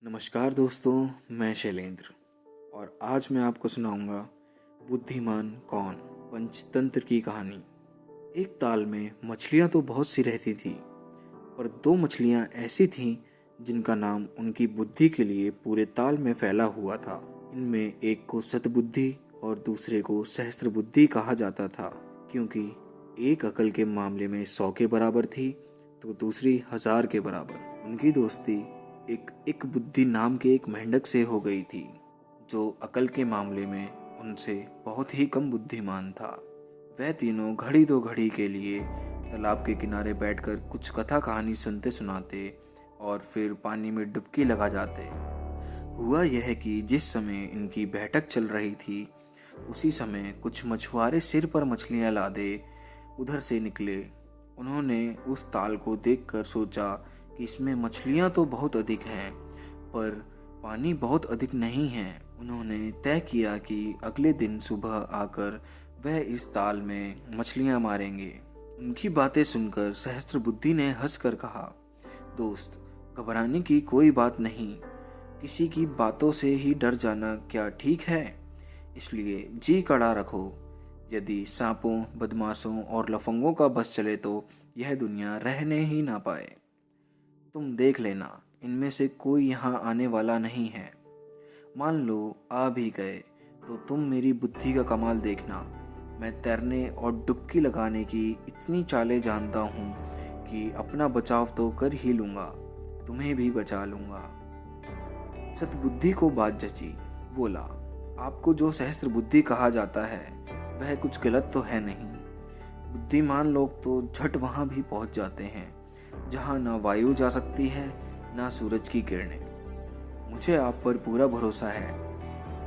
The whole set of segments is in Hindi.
नमस्कार दोस्तों, मैं शैलेंद्र और आज मैं आपको सुनाऊंगा बुद्धिमान कौन पंचतंत्र की कहानी। एक ताल में मछलियां तो बहुत सी रहती थी, पर दो मछलियां ऐसी थीं जिनका नाम उनकी बुद्धि के लिए पूरे ताल में फैला हुआ था। इनमें एक को सतबुद्धि और दूसरे को सहस्त्र बुद्धि कहा जाता था, क्योंकि एक अकल के मामले में 100 के बराबर थी तो दूसरी 1000 के बराबर। उनकी दोस्ती एक बुद्धि नाम के एक मेंढक से हो गई थी, जो अकल के मामले में उनसे बहुत ही कम बुद्धिमान था। वह तीनों घड़ी दो घड़ी के लिए तालाब के किनारे बैठकर कुछ कथा कहानी सुनते सुनाते और फिर पानी में डुबकी लगा जाते। हुआ यह कि जिस समय इनकी बैठक चल रही थी, उसी समय कुछ मछुआरे सिर पर मछलियां लादे उधर से निकले। उन्होंने उस ताल को देखकर सोचा कि इसमें मछलियां तो बहुत अधिक हैं, पर पानी बहुत अधिक नहीं है। उन्होंने तय किया कि अगले दिन सुबह आकर वह इस ताल में मछलियां मारेंगे। उनकी बातें सुनकर सहस्त्र बुद्धि ने हंसकर कहा, दोस्त, घबराने की कोई बात नहीं। किसी की बातों से ही डर जाना क्या ठीक है? इसलिए जी कड़ा रखो। यदि सांपों, बदमाशों और लफंगों का बस चले तो यह दुनिया रहने ही ना पाए। तुम देख लेना, इनमें से कोई यहाँ आने वाला नहीं है। मान लो आ भी गए तो तुम मेरी बुद्धि का कमाल देखना। मैं तैरने और डुबकी लगाने की इतनी चालें जानता हूँ कि अपना बचाव तो कर ही लूँगा, तुम्हें भी बचा लूँगा। सतबुद्धि को बात जची, बोला, आपको जो सहस्त्र बुद्धि कहा जाता है वह कुछ गलत तो है नहीं। बुद्धिमान लोग तो झट वहाँ भी पहुँच जाते हैं जहाँ ना वायु जा सकती है ना सूरज की किरणें। मुझे आप पर पूरा भरोसा है।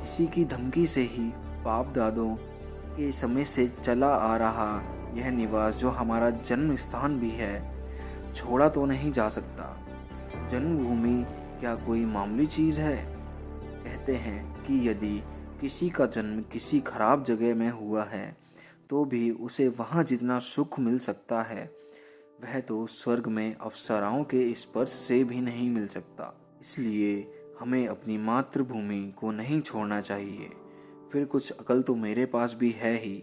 किसी की धमकी से ही बाप दादों के समय से चला आ रहा यह निवास, जो हमारा जन्म स्थान भी है, छोड़ा तो नहीं जा सकता। जन्मभूमि क्या कोई मामूली चीज़ है? कहते हैं कि यदि किसी का जन्म किसी खराब जगह में हुआ है तो भी उसे वहाँ जितना सुख मिल सकता है वह तो स्वर्ग में अप्सराओं के स्पर्श से भी नहीं मिल सकता। इसलिए हमें अपनी मातृभूमि को नहीं छोड़ना चाहिए। फिर कुछ अकल तो मेरे पास भी है ही,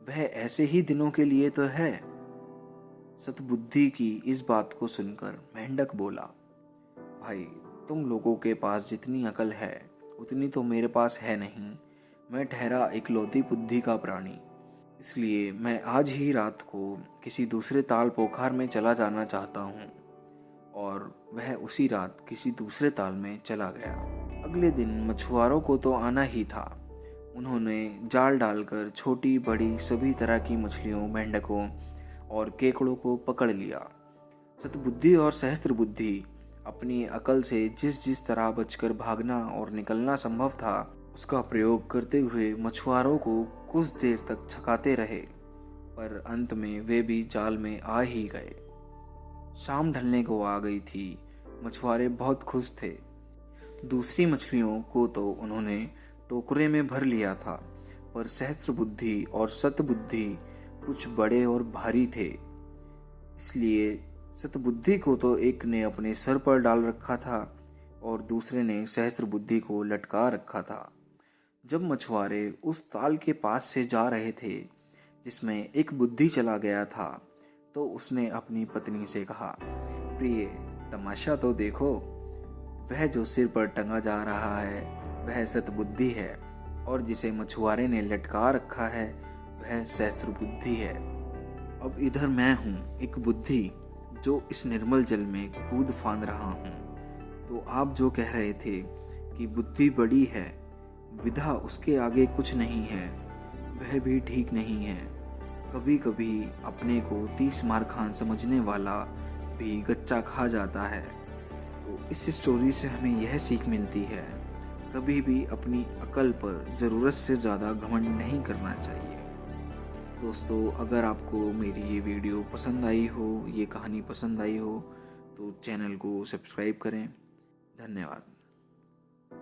वह ऐसे ही दिनों के लिए तो है। सतबुद्धि की इस बात को सुनकर मेंढक बोला, भाई, तुम लोगों के पास जितनी अकल है उतनी तो मेरे पास है नहीं। मैं ठहरा इकलौती बुद्धि का प्राणी, इसलिए मैं आज ही रात को किसी दूसरे ताल पोखर में चला जाना चाहता हूँ। और वह उसी रात किसी दूसरे ताल में चला गया। अगले दिन मछुआरों को तो आना ही था। उन्होंने जाल डालकर छोटी बड़ी सभी तरह की मछलियों, मेंढकों और केकड़ों को पकड़ लिया। सतबुद्धि और सहस्त्र बुद्धि अपनी अकल से जिस जिस तरह बचकर भागना और निकलना संभव था उसका प्रयोग करते हुए मछुआरों को कुछ देर तक छकाते रहे, पर अंत में वे भी जाल में आ ही गए। शाम ढलने को आ गई थी। मछुआरे बहुत खुश थे। दूसरी मछलियों को तो उन्होंने टोकरे में भर लिया था, पर सहस्त्र बुद्धि और सतबुद्धि कुछ बड़े और भारी थे। इसलिए सतबुद्धि को तो एक ने अपने सर पर डाल रखा था और दूसरे ने सहस्त्र बुद्धि को लटका रखा था। जब मछुआरे उस ताल के पास से जा रहे थे जिसमें एक बुद्धि चला गया था, तो उसने अपनी पत्नी से कहा, प्रिय, तमाशा तो देखो। वह जो सिर पर टंगा जा रहा है वह सतबुद्धि है, और जिसे मछुआरे ने लटका रखा है वह सहस्त्र बुद्धि है। अब इधर मैं हूँ, एक बुद्धि, जो इस निर्मल जल में कूद फांद रहा हूँ। तो आप जो कह रहे थे कि बुद्धि बड़ी है, विधा उसके आगे कुछ नहीं है, वह भी ठीक नहीं है। कभी कभी अपने को 30 मार खान समझने वाला भी गच्चा खा जाता है। तो इस स्टोरी से हमें यह सीख मिलती है, कभी भी अपनी अकल पर ज़रूरत से ज़्यादा घमंड नहीं करना चाहिए। दोस्तों, अगर आपको मेरी ये वीडियो पसंद आई हो, ये कहानी पसंद आई हो, तो चैनल को सब्सक्राइब करें। धन्यवाद।